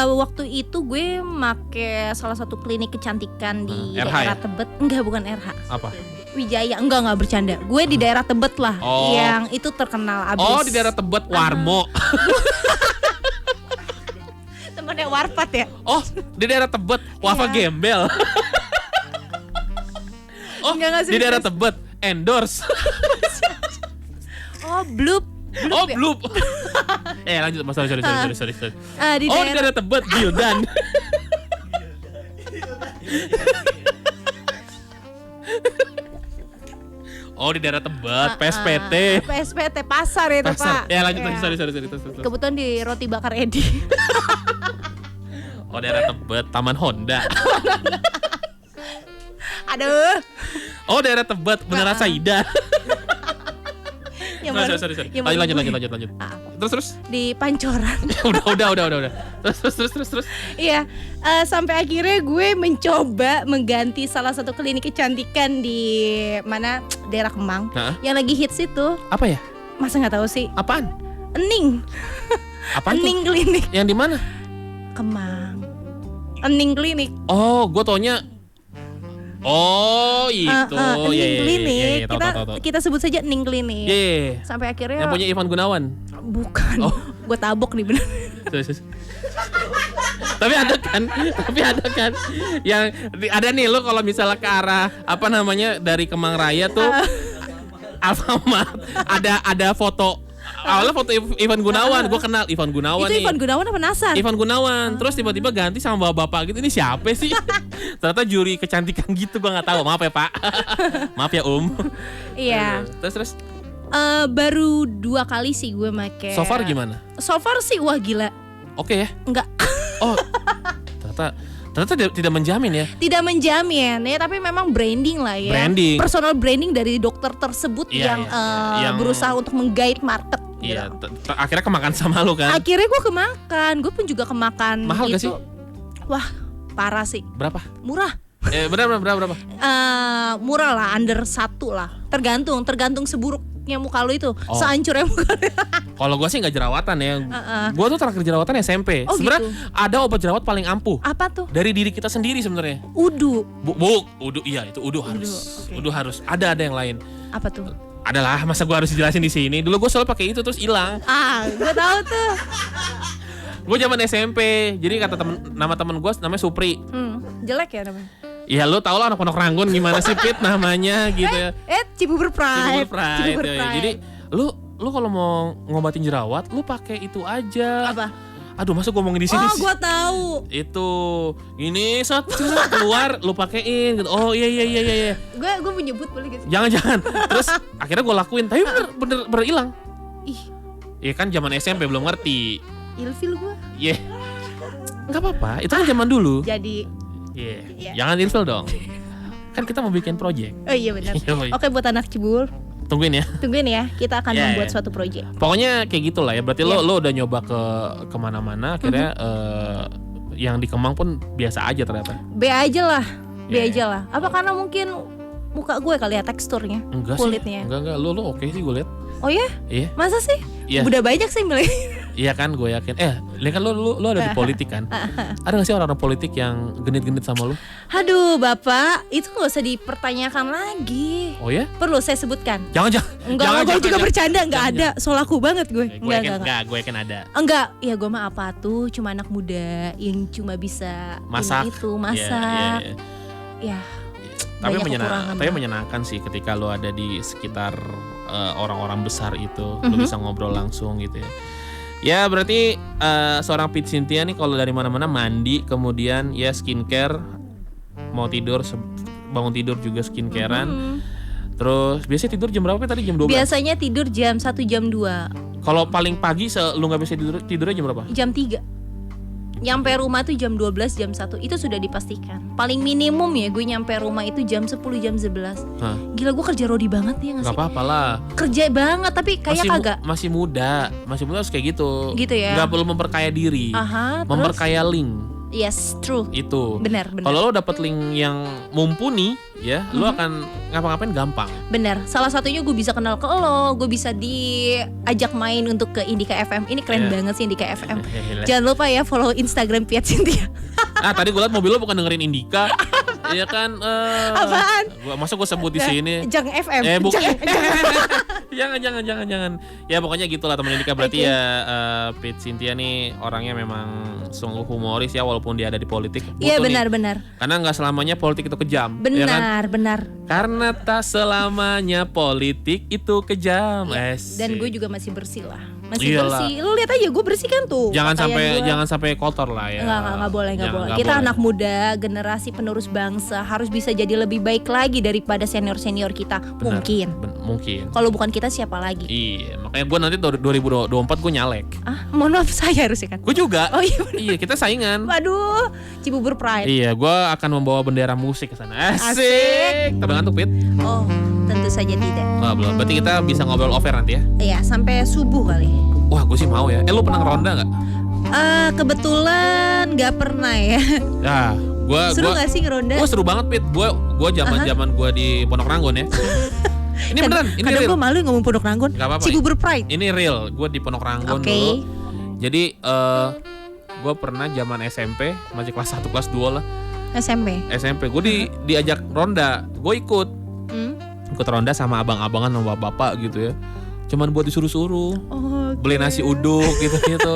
waktu itu gue make salah satu klinik kecantikan di RH daerah ya? Tebet. Enggak, bukan RH. Apa? Wijaya, enggak bercanda. Gue di daerah Tebet lah, Oh. yang itu terkenal abis. Oh, di daerah Tebet, Warmo. Temen Kayak warpat ya. Oh, di daerah Tebet, Wafa Iya. Gembel. Oh, Enggak, di daerah serius. Tebet, endorse. Oh, Bloop. Oh, ya? Bloop. Lanjut, Mas. Sorry. Di Oh, di daerah Tebet, Gildan. Oh, di daerah Tebet, PSPT. PSPT pasar itu, Pasar. Pak. Ya, lanjut, Iya. sorry. Terus. Kebetulan di roti bakar Edi. Oh, daerah Tebet, Taman Honda. Aduh. Oh, daerah Tebet, Menara Saida. Yang Nah, baru- sorry. yang baru Lanjut. Ah, Terus. di Pancoran. Udah. Terus. Iya, sampai akhirnya gue mencoba mengganti salah satu klinik kecantikan di mana daerah Kemang Nah, yang lagi hits itu. apa ya? Masa nggak tahu sih? Apaan? Ening. Apaan tuh? Ening klinik Yang di mana? Kemang. Ening klinik. Oh, gue taunya. Oh, itu. Ening klinik. Tahu. Kita sebut saja Ening klinik. Iya. Sampai akhirnya Yang punya Ivan Gunawan. bukan. Oh. Gue tabok nih bener. Terus. Tapi ada kan yang ada nih lo kalau misalnya ke arah apa namanya dari Kemang Raya tuh Alfamart ada foto awalnya foto Ivan Gunawan, gue kenal Ivan Gunawan Itu nih. Ivan Gunawan apa Nasar? Ivan Gunawan, terus tiba-tiba ganti sama bapak-bapak gitu. Ini siapa sih? Ternyata juri kecantikan gitu, gue nggak tahu. Maaf ya Pak, maaf ya Iya. Terus Baru 2 kali sih gue make. so far gimana? So far sih wah gila. Oke ya? Enggak. Oh, ternyata tidak menjamin ya. Tidak menjamin ya, tapi memang branding lah ya. Branding. Personal branding dari dokter tersebut Iya, yang, yang- berusaha untuk menggait market. Iya, gitu. akhirnya kemakan sama lu kan? Akhirnya gue kemakan, gue pun juga kemakan. Mahal gak sih? Wah, parah sih. Berapa? Murah. Berapa? Murah lah, under 1 lah. Tergantung seburuknya muka lu itu, Oh. sehancurnya muka lu. Kalau gua sih nggak jerawatan ya. Gua tuh terakhir jerawatan SMP. Oh, Sebenarnya gitu. ada obat jerawat paling ampuh Apa tuh? dari diri kita sendiri sebenarnya. Udu. Udu iya itu udu harus. oke. Udu harus. Ada yang lain. Apa tuh? Adalah masa gua harus dijelasin di sini. Dulu gua selalu pakai itu terus hilang. Gue tahu tuh. Gua zaman SMP. Jadi kata nama temen gua namanya Supri. Jelek ya namanya. Ya lu tau lah anak Pondok Ranggon gimana sih Pit namanya gitu ya. Cibubur Pride. Cibubur Pride, ya. Jadi lu kalau mau ngobatin jerawat lu pakai itu aja. Apa? Aduh masa gua ngomongin di sini Oh, sih? gue tahu. Itu ini keluar lu pakein gitu. Oh iya. Gue menyebut boleh gak sih? Jangan. Terus akhirnya gue lakuin tapi bener hilang. Ih, Iya kan zaman SMP belum ngerti. ilfil gue. Iya. Enggak apa-apa, itu kan zaman dulu. Jadi, Iya. Iya. Jangan ilfil dong. Kan kita mau bikin project. oh iya benar. Iya, iya. Oke, buat anak Cibubur, Tungguin ya. tungguin ya. Kita akan Iya, membuat iya. suatu project. Pokoknya kayak gitulah ya. Berarti Iya. lo udah nyoba kemana-mana. Akhirnya yang di Kemang pun biasa aja ternyata. B aja lah. B Iya, aja lah. Apa karena mungkin muka gue kali ya teksturnya, Enggak kulitnya. sih. Enggak. Lo oke sih gue lihat. Oh ya? Iya. Masa sih? Iya. Udah banyak sih milih. Iya kan, gue yakin. Ini kan lo ada di politik kan? Ada gak sih orang-orang politik yang genit-genit sama lo? Aduh, Bapak, itu gak usah dipertanyakan lagi. Oh ya? Perlu saya sebutkan? Jangan. Enggak, gue juga bercanda, enggak Jangan, ada. Solaku banget gue. Gue yakin ada. Enggak, ya gue mah apa tuh, cuma anak muda yang cuma bisa Masak. ini itu, Iya, masak. iya. Ya, Tapi banyak kekurangan. menyenangkan sih ketika lo ada di sekitar orang-orang besar itu, lo bisa ngobrol langsung gitu ya. Ya berarti seorang Pit Cynthia nih kalau dari mana-mana mandi, kemudian ya skincare, mau tidur bangun tidur juga skincarean. Terus biasanya tidur jam berapa tadi? Jam 12? Biasanya tidur jam 1 jam 2 Kalau paling pagi lu nggak bisa tidurnya jam berapa? jam 3. Nyampe rumah tuh jam 12 jam 1 itu sudah dipastikan. Paling minimum ya gue nyampe rumah itu jam 10 jam 11. Hah. Gila, gue kerja rodi banget ya nggak Gak sih? apa-apa lah. Kerja banget tapi kayak kagak. Masih muda harus kayak gitu. Gitu ya. Gak perlu memperkaya diri. Aha, terus? Memperkaya link. Yes, true. Itu. Benar. Kalau lo dapet link yang mumpuni, ya, lo akan ngapa-ngapain gampang. Bener, salah satunya gue bisa kenal ke lo, gue bisa diajak main untuk ke Indika FM. Ini keren Iya. banget sih Indika FM. Hehehe. Jangan lupa ya follow Instagram Piat Cynthia. Tadi gue liat mobil lo bukan dengerin Indika. Iya kan? Apaan? Masa gue sebut di sini? Jang FM. Bukan. Jangan. jangan. Ya pokoknya gitulah teman Indika. Berarti ya Pit Cynthia nih orangnya memang sungguh humoris ya, walaupun dia ada di politik. Iya benar. Karena nggak selamanya politik itu kejam. Ya kan? Benar. Karena tak selamanya politik itu kejam. Ya, dan gue juga masih bersih lah. Masih Iyalah. bersih. Lu lihat aja gue bersih kan tuh. Jangan Pakaian sampai kotor lah ya. Enggak boleh. Kita anak muda, generasi penerus bangsa, harus bisa jadi lebih baik lagi daripada senior-senior kita. Benar. Mungkin. Kalau bukan kita siapa lagi? Iya, makanya gue nanti 2024 gue nyalek. Mohon maaf, saya harusnya kan. Gue juga. Oh iya. Iya, kita saingan. Waduh, Cibubur Pride. Iya, gue akan membawa bendera musik ke sana. Asik. Tebangan tuh Pit. Oh, tentu saja tidak. Oh, belum. Berarti kita bisa ngobrol over nanti ya. Iya, sampai subuh kali. Wah, gue sih mau ya. Lu pernah ngeronda nggak? Kebetulan nggak pernah ya. Ya, Seru nggak sih ngeronda? Gue seru banget Pit. Gue zaman gue di Pondok Ranggon ya. Ini beneran, ini kadang real. gue malu ngomong Pondok Ranggon. Gak apa-apa. Cibubur Pride. Ini real. Gue di Pondok Ranggon dulu. Jadi gue pernah zaman SMP, masih kelas 1 kelas 2 lah. SMP. Gue diajak ronda. Gue ikut ronda sama abang-abangan sama bapak gitu ya. Cuman buat disuruh-suruh. Beli nasi uduk gitu.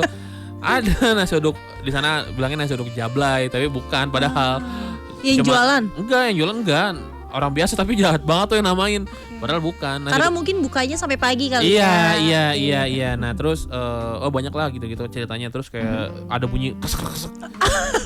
Ada nasi uduk di sana, bilangnya nasi uduk Jablay, tapi bukan padahal. Yang jualan? Yang jualan enggak. Orang biasa tapi jahat banget tuh yang namain. Padahal bukan. Nah, karena mungkin bukanya sampai pagi kali Iya. Nah terus banyak lah gitu ceritanya. Terus kayak ada bunyi kesek.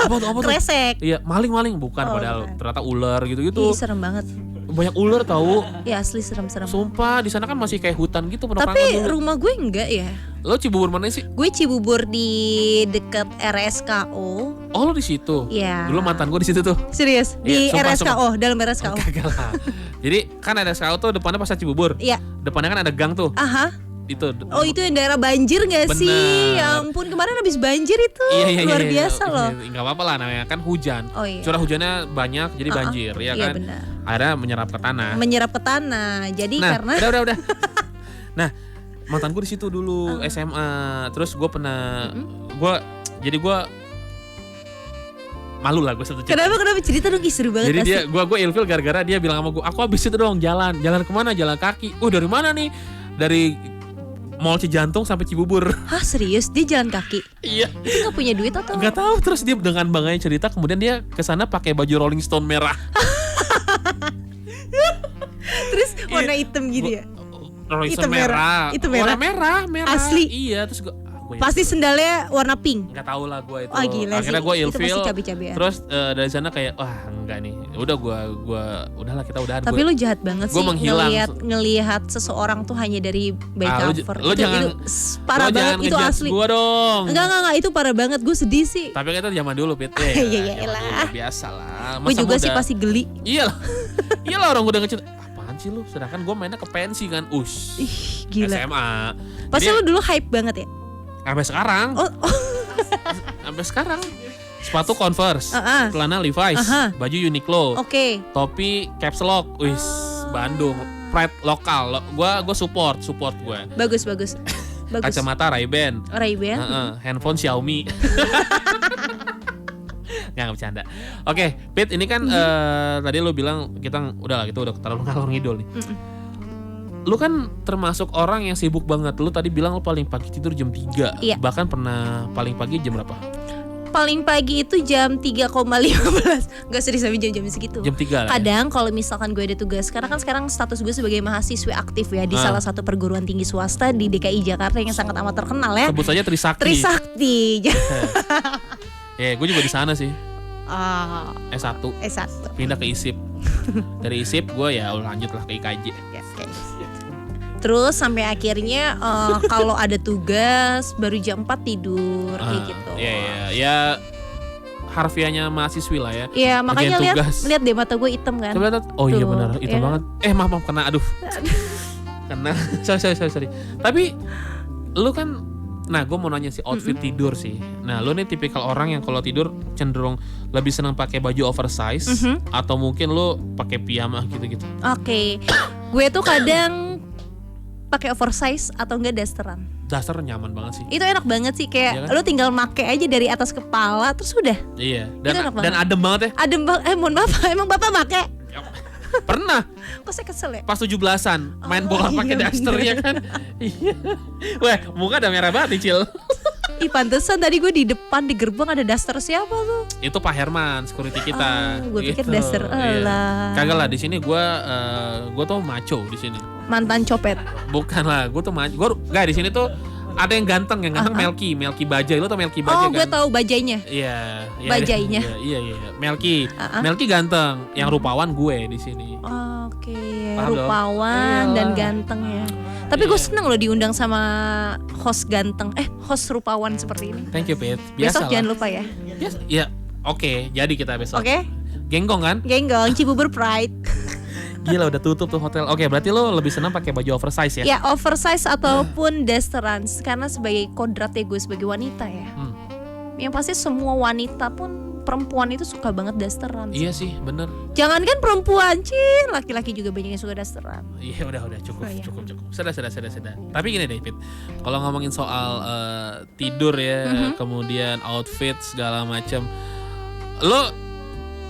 Apa tuh? Kresek. Iya, maling bukan. Padahal ternyata ular gitu-gitu. Ih, serem banget. Banyak ular tahu. Ya asli serem. Sumpah, di sana kan masih kayak hutan gitu. Tapi rumah gue enggak ya. Lo Cibubur mana sih? Gue Cibubur di dekat RSKO. Oh, lo di situ? Iya. Dulu mantan gue di situ tuh. Serius? Di RSKO, dalam RSKO. Kagak lah. Jadi kan RSKO tuh depannya pasar Cibubur. Iya. Depannya kan ada gang tuh. Aha. Itu. Oh, itu yang daerah banjir gak sih? Ya ampun, kemarin habis banjir itu. Luar biasa loh. Enggak apa-apa lah, namanya kan hujan. Oh, iya. Curah hujannya banyak jadi banjir, ya kan? Iya benar. Akhirnya menyerap ke tanah. Jadi nah, karena udah. Nah, mantan gue di situ dulu SMA. Terus gue pernah gue malu lah gue satu cerita. Kenapa cerita dong, seru banget. Jadi gue ilfil gara-gara dia bilang sama gue, aku habis itu dong jalan kemana? Jalan kaki. Dari mana nih? Dari Mall Cijantung sampai Cibubur. Hah, serius? Dia jalan kaki? Iya. Itu gak punya duit atau? Gak tahu. Terus dia dengan bangganya cerita, kemudian dia kesana pakai baju Rolling Stone merah. Terus warna hitam gitu ya? Rolling Stone merah. Itu merah. Warna merah. Asli. Iya, terus gue pasti sendalnya warna pink. Nggak tahu lah gue itu. Gila akhirnya sih. gue ilfil. Itu pasti cabe-cabean. Terus dari sana kayak wah enggak nih. Udah udahlah kita udahan. Tapi lu jahat banget sih ngelihat seseorang tuh hanya dari by cover. Lu jangan parah banget itu asli. Gua dong. Enggak itu parah banget. Gue sedih sih. Tapi kita zaman dulu Pit. Iya lah. Biasa lah. Gue juga sih pasti geli. Iyalah orang gue udah ngecet. Apaan sih lu? Sedangkan gue mainnya ke pensi kan. Ih, gila. SMA. Pasti lu dulu hype banget ya? Sampai sekarang. Sampai sekarang. Sepatu Converse, celana Levi's, baju Uniqlo, topi Caps Lock, Bandung, Pride lokal. Gua support gue. Bagus. Kacamata Ray-Ban. Handphone Xiaomi. Nggak bercanda. Oke, Pit, ini kan tadi lu bilang kita udah terlalu ngalor ngidul nih. Lu kan termasuk orang yang sibuk banget. Lu tadi bilang lu paling pagi tidur jam 3. Iya. Bahkan pernah paling pagi jam berapa? Paling pagi itu jam 3,15. Gak serius sampai jam-jam segitu. Jam 3 lah. Kadang kalau misalkan gue ada tugas, karena kan sekarang status gue sebagai mahasiswa aktif ya di salah satu perguruan tinggi swasta di DKI Jakarta yang sangat amat terkenal ya. Sebut saja Trisakti. Ya, gue juga di sana sih. S1. Pindah ke ISIP. Dari ISIP gue ya lanjut lah ke IKJ. Terus sampai akhirnya kalau ada tugas baru jam 4 tidur kayak gitu. Ya harfiahnya mahasiswi lah ya. Iya, makanya lihat deh mata gue hitam kan. Oh iya benar, hitam banget. Maaf kena kena. Sorry. Tapi lu kan gue mau nanya sih outfit tidur sih. Nah, lu nih tipikal orang yang kalau tidur cenderung lebih senang pakai baju oversize atau mungkin lu pakai piyama gitu-gitu. Oke. Gue tuh kadang pakai oversize atau enggak dasteran? Dasar nyaman banget sih. Itu enak banget sih, kayak Iya kan? lu tinggal make aja dari atas kepala terus udah. Iya. Itu enak Dan banget. adem banget ya. Adem banget. Mohon maaf, emang Bapak make? Pernah Kok saya kesel ya? pas 17-an main Oh, bola pakai iya, daster bener. ya kan. Iya. Wah, muka udah merah banget nih, Cil. Ih, pantesan tadi gue di depan di gerbang ada daster siapa tuh? Itu Pak Herman, security kita. Oh, gue pikir Gitu. daster. Iya. Alah. Kagak lah, di sini gue tuh maco di sini. Mantan copet. Bukan lah, gue tuh maco. Gue gak di sini tuh ada yang ganteng Melki Bajai. Lo tau Melki Bajai Oh, kan? gue tahu bajainya. Iya, iya, Bajainya. Iya. Melki. Melki ganteng, yang rupawan gue di sini. Oke, Paham dong? rupawan dan Iyalah. ganteng ya. Tapi gue Iya. seneng loh diundang sama host ganteng, host rupawan seperti ini. Thank you, Pit. Besok Biasalah. jangan lupa ya. Yes, iya. Oke, jadi kita besok. Oke, Genggong kan? Genggong Cibubur Pride. Gila udah tutup tuh hotel. Oke, berarti lo lebih senang pakai baju oversize ya? Ya oversize ataupun dasteran, karena sebagai kodratnya gue sebagai wanita ya. Yang pasti semua wanita pun perempuan itu suka banget dasteran. Iya sih, bener. Jangankan perempuan, Cin, laki-laki juga banyak yang suka dasteran. Iya udah cukup, Oh, iya. cukup. Sudah. Tapi gini deh, Pit. Kalau ngomongin soal tidur ya, kemudian outfit segala macam, lo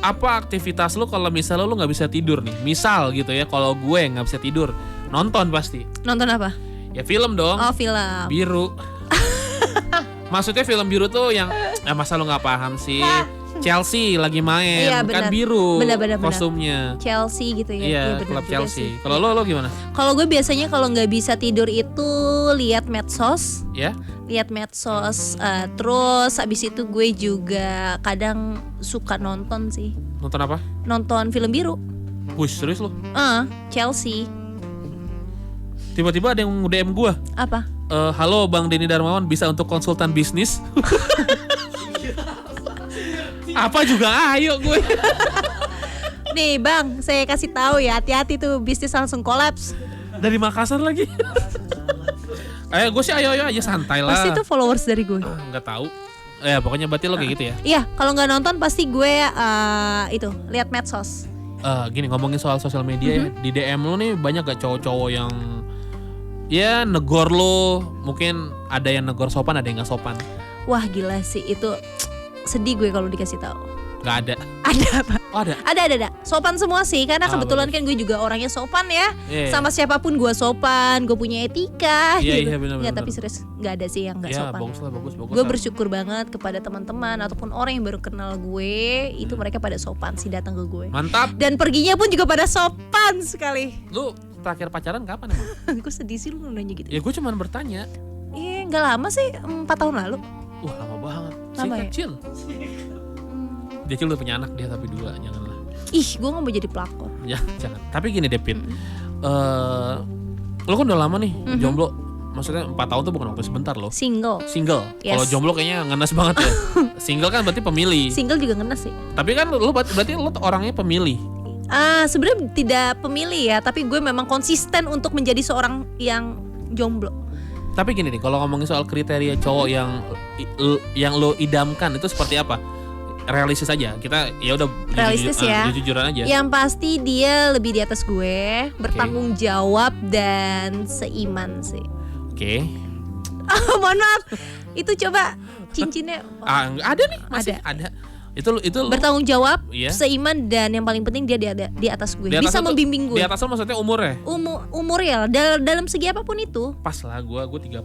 apa aktivitas lo kalau misalnya lo nggak bisa tidur nih? Misal gitu ya, kalau gue nggak bisa tidur, nonton pasti. Nonton apa? Ya film dong. Oh, film. Biru. Maksudnya film biru tuh yang masa lo nggak paham sih? Chelsea lagi main, Iya, kan benar. biru Benar. kostumnya. Chelsea gitu ya. Iya, benar klub juga Chelsea. sih. Kalau lo gimana? Kalau gue biasanya kalau nggak bisa tidur itu lihat medsos, Ya? terus abis itu gue juga kadang suka nonton sih, Nonton apa? nonton film biru. Wush, serius lo? Chelsea. Tiba-tiba ada yang DM gue. Apa? Halo Bang Denny Darmawan, bisa untuk konsultan bisnis? Apa juga ayo gue. Nih Bang, saya kasih tahu ya, hati-hati tuh bisnis langsung kolaps. Dari Makassar lagi. Gue sih ayo aja santai lah. Pasti itu followers dari gue. Nggak tahu. Ya pokoknya berarti lo kayak gitu ya. Iya, kalau nggak nonton pasti gue itu lihat medsos. Gini ngomongin soal sosial media ya, di DM lo nih banyak gak cowok-cowok yang ya negor lo, mungkin ada yang negor sopan, ada yang nggak sopan. Wah gila sih itu, sedih gue kalau dikasih tahu. Nggak ada. Ada apa? Oh ada. Ada. Sopan semua sih, karena Ah, kebetulan kan gue juga orangnya sopan ya. Iya. Sama siapapun gue sopan, gue punya etika Iya, gitu. iya, benar, Nggak, benar. tapi serius nggak ada sih yang nggak Ya sopan. bagus lah, bagus. Gue bersyukur banget kepada teman-teman ataupun orang yang baru kenal gue, itu mereka pada sopan sih datang ke gue. Mantap. Dan perginya pun juga pada sopan sekali. Lu terakhir pacaran kapan emang? Gue sedih sih lu nanya gitu. Ya gue cuman bertanya. Iya, nggak lama sih, 4 tahun lalu. Wah lama banget. Lama ya? Kecil. Dia kecil udah punya anak dia tapi 2, janganlah. Ih, gue nggak mau jadi pelakor. Ya jangan. Tapi gini Depin, lo kan udah lama nih jomblo. Maksudnya 4 tahun tuh bukan waktu sebentar loh. Single. Single. Yes. Kalau jomblo kayaknya ngenes banget ya. Single kan berarti pemilih. Single juga ngenes sih. Tapi kan lo berarti lo orangnya pemilih. Sebenarnya tidak pemilih ya, tapi gue memang konsisten untuk menjadi seorang yang jomblo. Tapi gini nih, kalau ngomongin soal kriteria cowok yang lo idamkan itu seperti apa? Realistis aja. Kita ya udah Realistis ya. jujuran aja. Yang pasti dia lebih di atas gue, bertanggung jawab dan seiman sih. Oke. Mohon maaf, itu coba cincinnya Ada nih, masih ada. Itu lo bertanggung jawab, Iya. seiman, dan yang paling penting dia di atas gue. di atas Bisa lo tuh- membimbing gue. Di atas lo maksudnya umur ya? Umur ya, dalam segi apapun itu. Pas lah gue 30,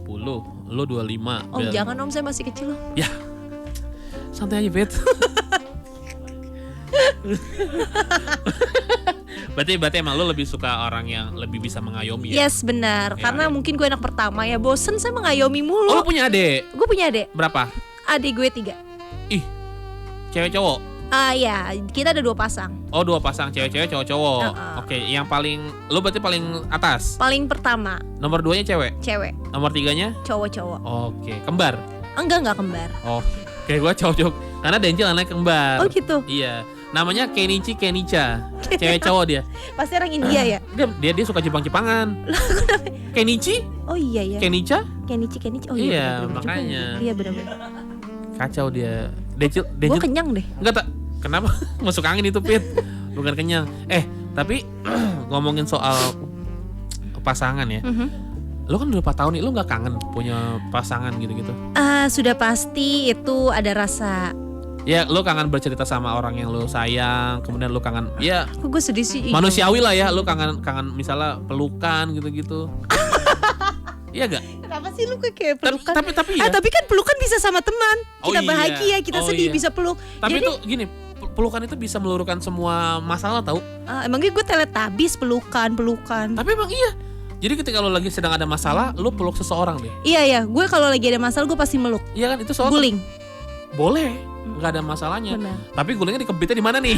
lo 25. Oh jangan om, saya masih kecil loh. Ya. Santai aja, Bet. Berarti emang lo lebih suka orang yang lebih bisa mengayomi ya? Yes benar, Ya, karena ya. mungkin gue anak pertama ya, bosen saya mengayomi Oh, mulu. lo punya adik? Gue punya adik Berapa? gue 3. Ih. Cewek cowok? Ya kita ada 2 pasang. Oh, 2 pasang, cewek-cewek, cowok-cowok. Oke, yang paling lo berarti paling atas. Paling pertama Nomor 2-nya cewek. cewek, Nomor 3-nya? cowok-cowok. Oke, kembar. Enggak kembar. Oh, kayak gue cowok-cowok. Karena Denjil anaknya kembar. Oh gitu. Iya. Namanya Kenicha. Cewek cowok dia. Pasti orang India ya. Dia suka Jepang-Jepangan. Kenichi? Oh iya ya. Kenicha? Kenichi. Oh Iya, iya. bener-bener juga makanya. ya. Iya benar-benar. Kacau dia. Denjil. Gue kenyang deh. Enggak tak. Kenapa? Masuk angin itu, Pit. Bukan kenyang. Tapi ngomongin soal pasangan ya. Lo kan udah 4 tahun nih, lo nggak kangen punya pasangan gitu-gitu? Sudah pasti itu ada rasa. Ya, lo kangen bercerita sama orang yang lo sayang, kemudian lo kangen, ya Kok gue sedih sih? manusiawi lah ya, lo kangen misalnya pelukan gitu-gitu. Iya gak? Kenapa sih lu kayak pelukan? Tapi ya. Tapi kan pelukan bisa sama teman. Oh Kita iya. bahagia, kita Oh sedih iya. bisa peluk. Tapi Jadi itu gini, pelukan itu bisa meluruhkan semua masalah tau. emangnya gue teletabis pelukan. Tapi emang iya. Jadi ketika lo lagi sedang ada masalah, lo peluk seseorang deh. Iya, gue kalau lagi ada masalah gue pasti meluk. Iya kan, itu soal Guling. boleh, nggak ada masalahnya. Benar. Tapi gulingnya dikempitnya di mana nih?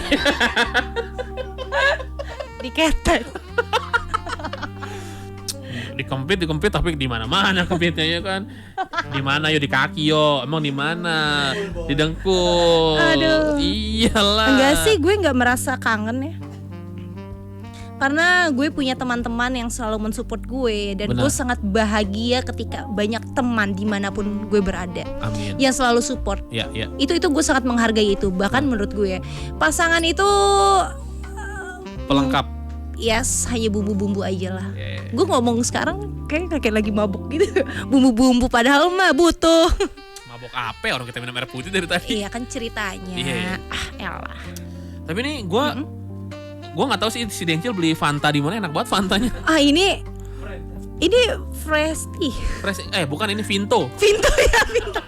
Diketek. dikempit tapi di mana-mana kempitnya ya kan. Di mana yo, di kaki yo. Emang di mana? Di dengkul. Aduh. Iyalah. Enggak sih, gue nggak merasa kangen ya. Karena gue punya teman-teman yang selalu mensupport gue dan Benar. gue sangat bahagia ketika banyak teman dimanapun gue berada Amin. yang selalu support. Ya. Itu gue sangat menghargai itu. Bahkan menurut gue pasangan itu Pelengkap. yes, hanya bumbu-bumbu aja lah. Yeah. Gue ngomong sekarang kayak lagi mabuk gitu. Bumbu-bumbu padahal mah butuh. Mabok apa? Orang kita minum air putih dari tadi. Iya kan ceritanya. Iya. Elah. Tapi nih gue nggak tahu sih si Dencil beli Fanta di mana, enak banget Fantanya. Ini fresh tea. Bukan, ini Vinto. Vinto ya, Vinto.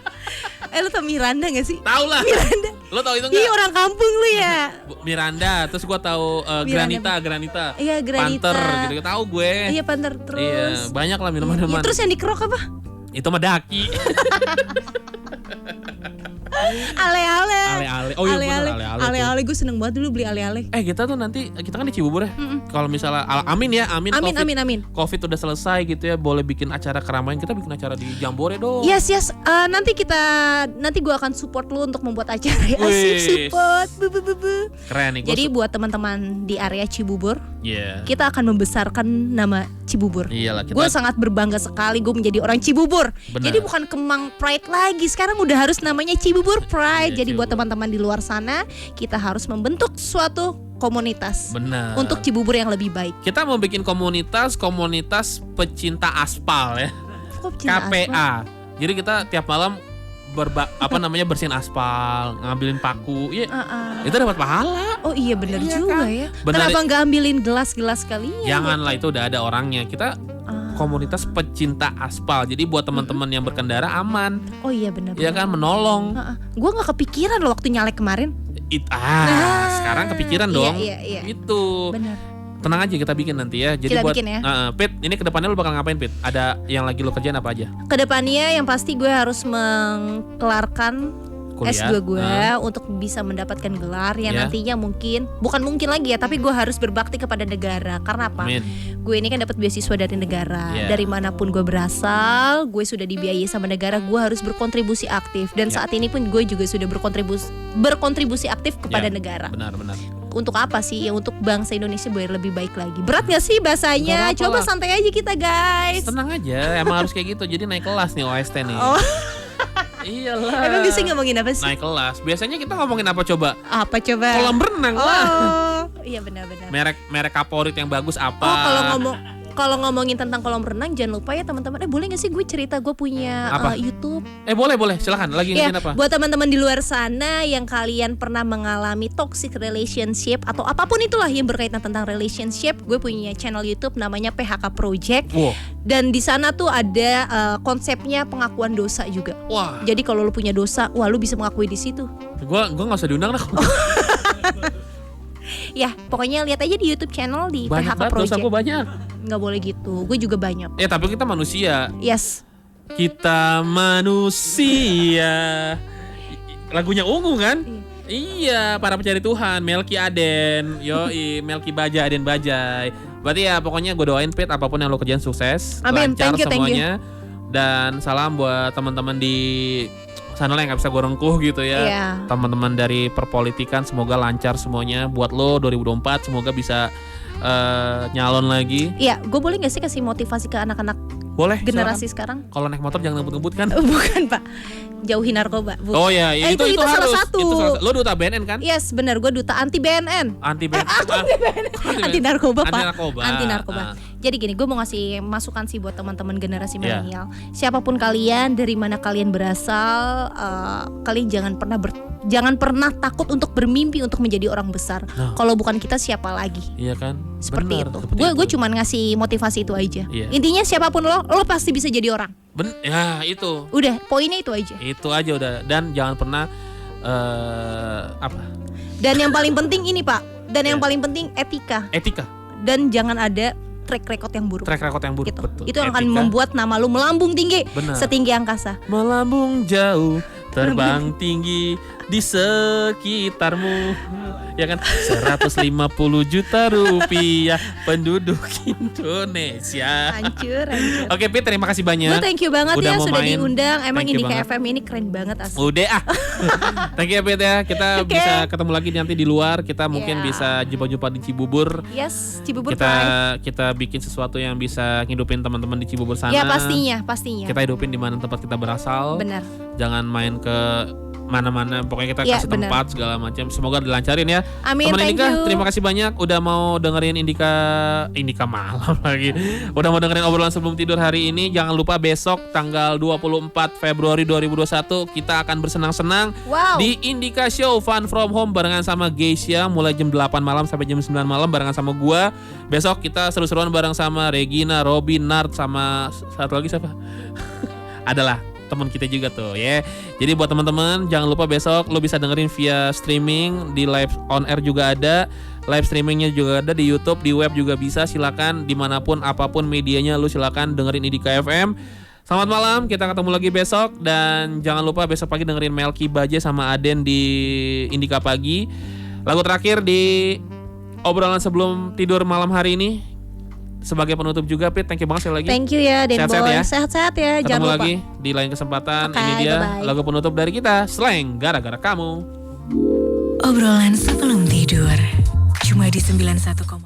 Lu tau Miranda gak sih? Tahu lah. Miranda. Lo tau itu Ih, nggak? orang kampung lu ya. Miranda, terus gue tahu Granita. Iya, Granita. Panther gitu, tahu gue. Iya, Panther terus. Iya, banyak lah Iya, minuman-minuman. terus yang dikerok apa? Itu mah daki. Ale-ale. Ale-ale. Oh iya bener, ale-ale tuh. Ale-ale gue seneng banget dulu beli ale-ale. Kita tuh nanti, kita kan di Cibubur ya. Kalau misalnya, amin ya, amin. Amin. Covid udah selesai gitu ya, boleh bikin acara keramaian, kita bikin acara di Jambore dong. Yes. Nanti gue akan support lu untuk membuat acara. Asik Wih. support. Keren nih. Jadi buat teman-teman di area Cibubur, Iya. kita akan membesarkan nama Cibubur. Iyalah, kita. Gue sangat berbangga sekali gue menjadi orang Cibubur. Benar. Jadi bukan Kemang Pride lagi, sekarang udah harus namanya Cibubur Pride. Iya, Jadi buat Cibubur. teman-teman di luar sana, kita harus membentuk suatu komunitas Benar. untuk Cibubur yang lebih baik. Kita mau bikin komunitas pecinta aspal ya. Kok pecinta aspal? KPA. Jadi kita tiap malam bersihin aspal, ngambilin paku. Iya. Itu dapat pahala. Oh iya benar Iya juga kan? ya. Benar. Kenapa nggak ambilin gelas-gelas kalian? Janganlah, itu udah ada orangnya. Kita komunitas pecinta aspal. Jadi buat teman-teman yang berkendara aman. Oh iya benar. Iya kan, menolong. Gue nggak kepikiran loh waktu nyalek kemarin. Sekarang kepikiran dong. Iya. Itu. Benar. Tenang aja, kita bikin nanti ya. Jadi Kita buat bikin ya. Pit, ini kedepannya lu bakal ngapain, Pit? Ada yang lagi lu kerjain apa aja? Kedepannya yang pasti gue harus mengkelarkan Kuliah. S2 gue untuk bisa mendapatkan gelar yang Ya. nantinya bukan mungkin lagi ya, tapi gue harus berbakti kepada negara. Karena apa? Amin. Gue ini kan dapat beasiswa dari negara. Ya. Dari manapun gue berasal, gue sudah dibiayai sama negara. Gue harus berkontribusi aktif. Dan Ya. saat ini pun gue juga sudah berkontribusi aktif kepada Ya. negara. Benar. Untuk apa sih? Ya untuk bangsa Indonesia biar lebih baik lagi. Berat gak sih bahasanya? Gak apa-apa Coba lah. santai aja kita guys. Tenang aja, emang harus kayak gitu. Jadi naik kelas nih OST nih. Oh. Iyalah. Emang biasanya ngomongin apa sih? Naik kelas. Biasanya kita ngomongin apa coba? Apa coba? Kolam renang lah. Oh, iya benar-benar. Merek favorit yang bagus apa? Oh, kalau ngomongin tentang kolam renang, jangan lupa ya teman-teman. Boleh nggak sih gue cerita gue punya Apa? YouTube? Boleh. Silakan. Lagi Ya, ngomongin apa? buat teman-teman di luar sana yang kalian pernah mengalami toxic relationship atau apapun itulah yang berkaitan tentang relationship, gue punya channel YouTube namanya PHK Project. Wow. Dan di sana tuh ada konsepnya pengakuan dosa juga. Wah. Jadi kalau lu punya dosa, lu bisa mengakui di situ. Gua nggak usah diundang dah. Ya, pokoknya lihat aja di YouTube channel di Banyak PHK banget dosa Project. gue banyak. Nggak boleh gitu. Gue juga banyak. Tapi kita manusia. Yes. Kita manusia. Lagunya Ungu kan? Iya, para pencari Tuhan, Melki Aden, Melki Baja, Aden Bajai. Berarti ya pokoknya gue doain Pit, apapun yang lo kerjain sukses, Amin. lancar Thank you. semuanya. Dan salam buat teman-teman di sana lah yang gak bisa gue rengkuh gitu ya. Iya. Teman-teman dari perpolitikan semoga lancar semuanya. Buat lo 2024 semoga bisa nyalon lagi. Iya, gue boleh gak sih kasih motivasi ke anak-anak Boleh. generasi silakan. sekarang? Kalau naik motor jangan ngebut-ngebut kan? Bukan Pak, jauhi narkoba. Oh ya, itu itu salah harus. satu. Itu salah satu. Lo duta BNN kan? Yes, benar, gue duta anti BNN. Anti BNN. Anti narkoba Pak. Anti narkoba. Anti narkoba. Jadi gini, gue mau ngasih masukan sih buat teman-teman generasi Iya. milenial. Siapapun kalian, dari mana kalian berasal, kalian jangan pernah takut untuk bermimpi untuk menjadi orang besar. Nah. Kalau bukan kita siapa lagi? Iya kan? Seperti Benar, itu. seperti Gue itu. cuman ngasih motivasi itu aja. Iya. Intinya siapapun lo pasti bisa jadi orang. Ya itu. Udah, poinnya itu aja. Itu aja udah. Dan jangan pernah apa? Dan yang paling penting ini Pak, Iya. yang paling penting etika. Etika. Dan jangan ada track record yang buruk. Track record yang buruk, Gitu. betul. Itu yang akan Etika. membuat nama lu melambung tinggi, Benar. setinggi angkasa. Melambung jauh, terbang tinggi di sekitarmu. Ya kan? 150 juta rupiah penduduk Indonesia. Hancur. Oke, Pit, terima kasih banyak. Gue thank you banget Udah ya mau sudah main. diundang. Emang Thank you Indika banget. FM ini keren banget asli. Udah ah. Thank you ya, Pit ya. Kita Oke. bisa ketemu lagi nanti di luar. Kita mungkin Yeah. bisa jumpa-jumpa di Cibubur. Yes, Cibubur Pride. Kita bikin sesuatu yang bisa ngidupin teman-teman di Cibubur sana. Ya pastinya. Kita hidupin di mana tempat kita berasal. Benar. Jangan main ke mana-mana, pokoknya kita Ya, kasih benar. tempat segala macam. Semoga dilancarin ya. Amin, Teman thank Indika, you. terima kasih banyak udah mau dengerin Indika malam lagi. Udah mau dengerin obrolan sebelum tidur hari ini. Jangan lupa besok tanggal 24 Februari 2021 kita akan bersenang-senang Wow. di Indika Show Fun From Home barengan sama Geisha mulai jam 8 malam sampai jam 9 malam barengan sama gua. Besok kita seru-seruan bareng sama Regina, Robin, Nard sama satu lagi siapa? Adalah teman kita juga tuh ya. Jadi buat teman-teman jangan lupa besok lo bisa dengerin via streaming, di live on air juga ada, live streamingnya juga ada di YouTube, di web juga bisa. Silakan dimanapun apapun medianya lo silakan dengerin Indika FM. Selamat malam, kita ketemu lagi besok dan jangan lupa besok pagi dengerin Melki Baje sama Aden di Indika Pagi. Lagu terakhir di obrolan sebelum tidur malam hari ini. Sebagai penutup juga, Pit, thank you banget sekali lagi. Thank you ya, Den Sehat-sehat Boy. ya. Sehat-sehat ya, Ketemu jangan lupa. lagi di lain kesempatan. Oke, Ini dia bye-bye. lagu penutup dari kita, Slang Gara-Gara Kamu. Obrolan sebelum tidur. Cuma di 91,4